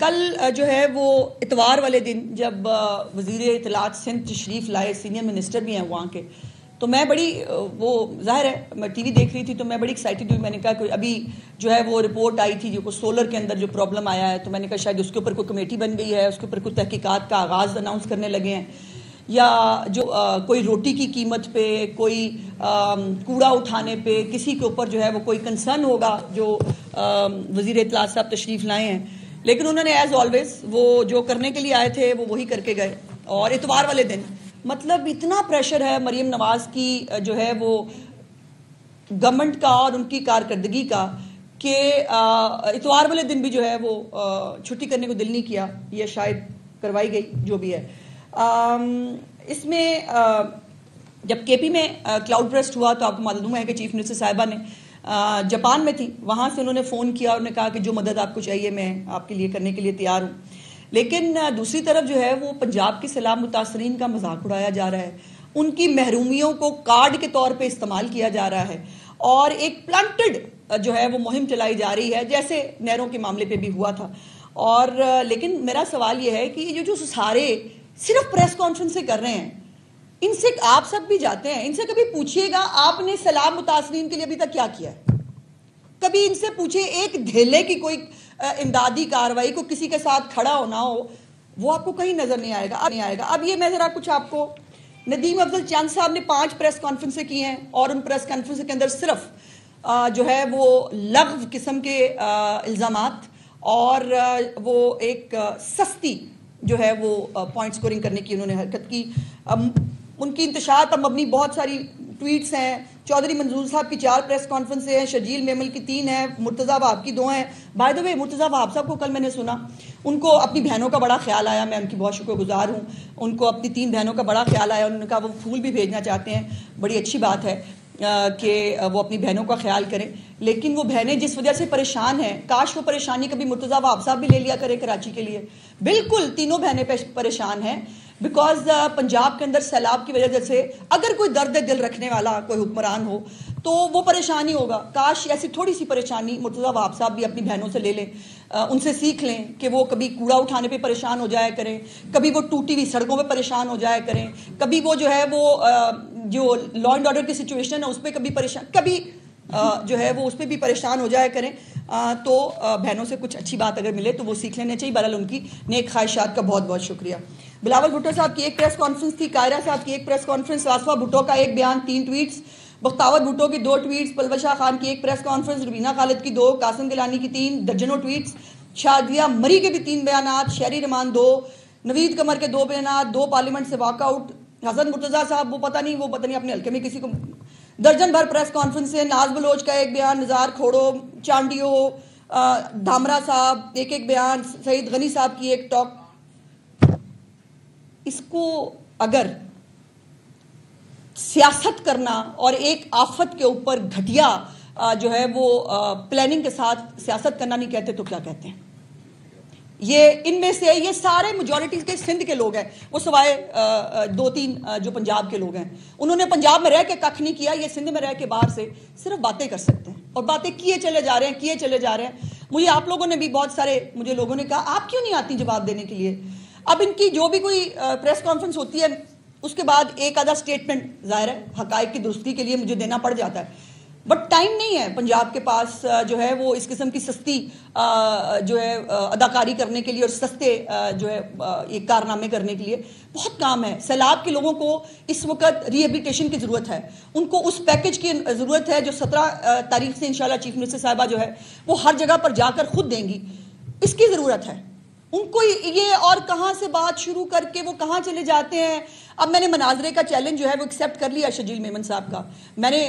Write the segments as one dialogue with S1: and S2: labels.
S1: کل جو ہے وہ اتوار والے دن جب وزیر اطلاعات سندھ تشریف لائے، سینئر منسٹر بھی ہیں وہاں کے، تو میں بڑی وہ ظاہر ہے میں ٹی وی دیکھ رہی تھی تو میں بڑی ایکسائٹڈ ہوئی. میں نے کہا کہ ابھی جو ہے وہ رپورٹ آئی تھی جو سولر کے اندر جو پرابلم آیا ہے، تو میں نے کہا شاید اس کے اوپر کوئی کمیٹی بن گئی ہے، اس کے اوپر کوئی تحقیقات کا آغاز اناؤنس کرنے لگے ہیں، یا جو کوئی روٹی کی قیمت پہ، کوئی کوڑا اٹھانے پہ کسی کے اوپر جو ہے وہ کوئی کنسرن ہوگا جو وزیر اطلاعات صاحب تشریف لائے ہیں. لیکن انہوں نے ایز آلویز وہ جو کرنے کے لیے آئے تھے وہ وہی کر کے گئے. اور اتوار والے دن مطلب اتنا پریشر ہے مریم نواز کی جو ہے وہ گورنمنٹ کا اور ان کی کارکردگی کا کہ اتوار والے دن بھی جو ہے وہ چھٹی کرنے کو دل نہیں کیا، یہ شاید کروائی گئی جو بھی ہے. اس میں جب کے پی میں کلاؤڈ بریسٹ ہوا تو آپ کو معلوم ہے کہ چیف منسٹر صاحبہ نے جاپان میں تھی، وہاں سے انہوں نے فون کیا اور انہوں نے کہا کہ جو مدد آپ کو چاہیے میں آپ کے لیے کرنے کے لیے تیار ہوں. لیکن دوسری طرف جو ہے وہ پنجاب کے سیلاب متاثرین کا مذاق اڑایا جا رہا ہے، ان کی محرومیوں کو کارڈ کے طور پہ استعمال کیا جا رہا ہے، اور ایک پلانٹڈ جو ہے وہ مہم چلائی جا رہی ہے جیسے نہروں کے معاملے پہ بھی ہوا تھا. اور لیکن میرا سوال یہ ہے کہ یہ جو سارے صرف پریس کانفرنس سے کر رہے ہیں، ان سے آپ سب بھی جاتے ہیں، ان سے کبھی پوچھئے گا آپ نے سیلاب متاثرین کے لیے ابھی تک کیا کیا ہے؟ کبھی ان سے پوچھیں ایک دھیلے کی کوئی امدادی کاروائی کو کسی کے ساتھ کھڑا ہونا ہو، وہ آپ کو کہیں نظر نہیں آئے گا. اب یہ میں ذرا کچھ آپ کو، ندیم افضل چند صاحب نے 5 پریس کانفرنسیں کی ہیں اور ان پریس کانفرنس کے اندر صرف جو ہے وہ لغو قسم کے الزامات اور وہ ایک سستی جو ہے وہ پوائنٹ سکورنگ کرنے کی انہوں نے حرکت کی. ان کی انتشار پر مبنی بہت ساری ٹویٹس ہیں. چودھری منظور صاحب کی 4 پریس کانفرنسیں ہیں، شرجیل میمل کی 3 ہیں، مرتضیٰ وہاب کی 2 ہیں. بائی دا وے مرتضیٰ وہاب صاحب کو کل میں نے سنا ان کو اپنی بہنوں کا بڑا خیال آیا، میں ان کی بہت شکر گزار ہوں. ان کو اپنی 3 بہنوں کا بڑا خیال آیا، انہوں نے کہا وہ پھول بھی بھیجنا چاہتے ہیں. بڑی اچھی بات ہے کہ وہ اپنی بہنوں کا خیال کریں. لیکن وہ بہنیں جس وجہ سے پریشان ہیں، کاش وہ پریشانی کبھی مرتضیٰ وہاب صاحب بھی لے لیا کرے کراچی کے لیے. بالکل تینوں بہنیں پریشان ہیں بیکاز پنجاب کے اندر سیلاب کی وجہ سے اگر کوئی درد دل رکھنے والا کوئی حکمران ہو تو وہ پریشان ہی ہوگا. کاش ایسی تھوڑی سی پریشانی مرتضیٰ وہاب صاحب بھی اپنی بہنوں سے لے لیں، ان سے سیکھ لیں کہ وہ کبھی کوڑا اٹھانے پہ پریشان ہو جایا کریں، کبھی وہ ٹوٹی ہوئی سڑکوں پہ پریشان ہو جایا کریں، کبھی وہ جو ہے وہ جو لا اینڈ آرڈر کی سچویشن ہے اس پہ کبھی جو ہے وہ اس پہ بھی پریشان ہو جایا کریں. تو بہنوں سے کچھ اچھی بات اگر ملے تو وہ سیکھ لینے چاہیے. بہرحال ان کی نیک خواہشات کا بہت بہت شکریہ. بلاول بھٹو صاحب کی ایک پریس کانفرنس تھی، قاہرہ صاحب کی ایک پریس کانفرنس، واسفہ بھٹو کا ایک بیان 3 ٹویٹس، بختاور بھٹو کی 2 ٹویٹس، پلول شاہ خان کی ایک پریس کانفرنس، روبینہ خالد کی 2، قاسم گیلانی کی 3 درجنوں ٹویٹس، شادیہ مری کے بھی 3 بیانات، شہری رحمان 2، نوید قمر کے 2 بیانات، 2 پارلیمنٹ سے واک آؤٹ، حسن مرتضیٰ صاحب وہ پتہ نہیں اپنے حلقے میں کسی کو درجن بھر پریس کانفرنس سے، ناز بلوچ کا ایک بیان، نزار کھوڑو، چانڈیو، دھامرا صاحب ایک بیان، سعید غنی صاحب کی ایک ٹاک. اس کو اگر سیاست کرنا اور ایک آفت کے اوپر گھٹیا جو ہے وہ پلاننگ کے ساتھ سیاست کرنا نہیں کہتے تو کیا کہتے ہیں؟ یہ ان میں سے یہ سارے میجورٹیز کے سندھ کے لوگ ہیں، وہ سوائے 2-3 جو پنجاب کے لوگ ہیں. انہوں نے پنجاب میں رہ کے ککھ نہیں کیا، یہ سندھ میں رہ کے باہر سے صرف باتیں کر سکتے ہیں اور باتیں کیے چلے جا رہے ہیں. مجھے آپ لوگوں نے بھی بہت سارے مجھے لوگوں نے کہا آپ کیوں نہیں آتی جواب دینے کے لیے؟ اب ان کی جو بھی کوئی پریس کانفرنس ہوتی ہے اس کے بعد ایک آدھا سٹیٹمنٹ ظاہر ہے حقائق کی درستی کے لیے مجھے دینا پڑ جاتا ہے، بٹ ٹائم نہیں ہے پنجاب کے پاس جو ہے وہ اس قسم کی سستی جو ہے اداکاری کرنے کے لیے اور سستے جو ہے ایک کارنامے کرنے کے لیے. بہت کام ہے. سیلاب کے لوگوں کو اس وقت ری ہیبلیٹیشن کی ضرورت ہے، ان کو اس پیکج کی ضرورت ہے جو 17 تاریخ سے انشاءاللہ چیف منسٹر صاحبہ جو ہے وہ ہر جگہ پر جا کر خود دیں گی. اس کی ضرورت ہے ان کو. یہ اور کہاں سے بات شروع کر کے وہ کہاں چلے جاتے ہیں. اب میں نے مناظرے کا چیلنج جو ہے وہ ایکسیپٹ کر لیا شرجیل میمن صاحب کا. میں نے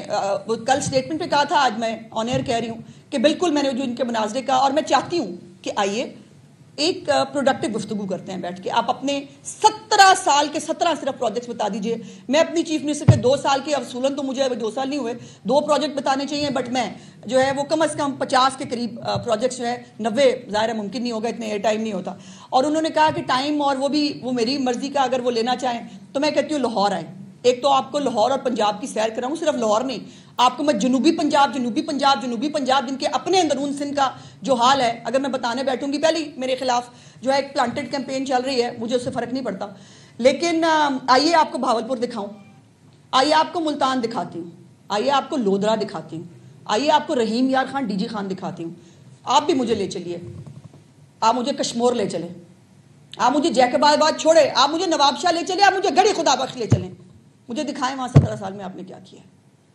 S1: کل سٹیٹمنٹ پہ کہا تھا، آج میں آن ایئر کہہ رہی ہوں کہ بالکل میں نے جو ان کے مناظرے کا، اور میں چاہتی ہوں کہ آئیے ایک پروڈکٹیو گفتگو کرتے ہیں بیٹھ کے. آپ اپنے 17 سال کے 17 صرف پروجیکٹس بتا دیجئے. میں اپنی چیف منسٹر کے 2 سال کے اصولاً تو مجھے ابھی 2 سال نہیں ہوئے، 2 پروجیکٹ بتانے چاہیے، بٹ میں جو ہے وہ کم از کم 50 کے قریب پروجیکٹس جو ہے 90 ظاہر ممکن نہیں ہوگا، اتنے ایئر ٹائم نہیں ہوتا. اور انہوں نے کہا کہ ٹائم اور وہ میری مرضی کا اگر وہ لینا چاہیں تو میں کہتی ہوں لاہور آئیں. ایک تو آپ کو لاہور اور پنجاب کی سیر کراؤں، صرف لاہور نہیں، آپ کو میں جنوبی پنجاب جن کے اپنے اندرون سندھ کا جو حال ہے اگر میں بتانے بیٹھوں گی، پہلی میرے خلاف جو ہے ایک پلانٹڈ کیمپین چل رہی ہے، مجھے اس سے فرق نہیں پڑتا، لیکن آئیے آپ کو بھاولپور دکھاؤں، آئیے آپ کو ملتان دکھاتی ہوں، آئیے آپ کو لودرا دکھاتی ہوں، آئیے آپ کو رحیم یار خان ڈی جی خان دکھاتی ہوں. آپ بھی مجھے لے چلیے، آپ مجھے کشمور لے چلیں، آپ مجھے جیکب آباد چھوڑے، آپ مجھے نواب شاہ لے چلیں، آپ مجھے گڑھی خدا بخش لے چلیں، مجھے دکھائیں وہاں 17 سال میں آپ نے کیا کیا ہے.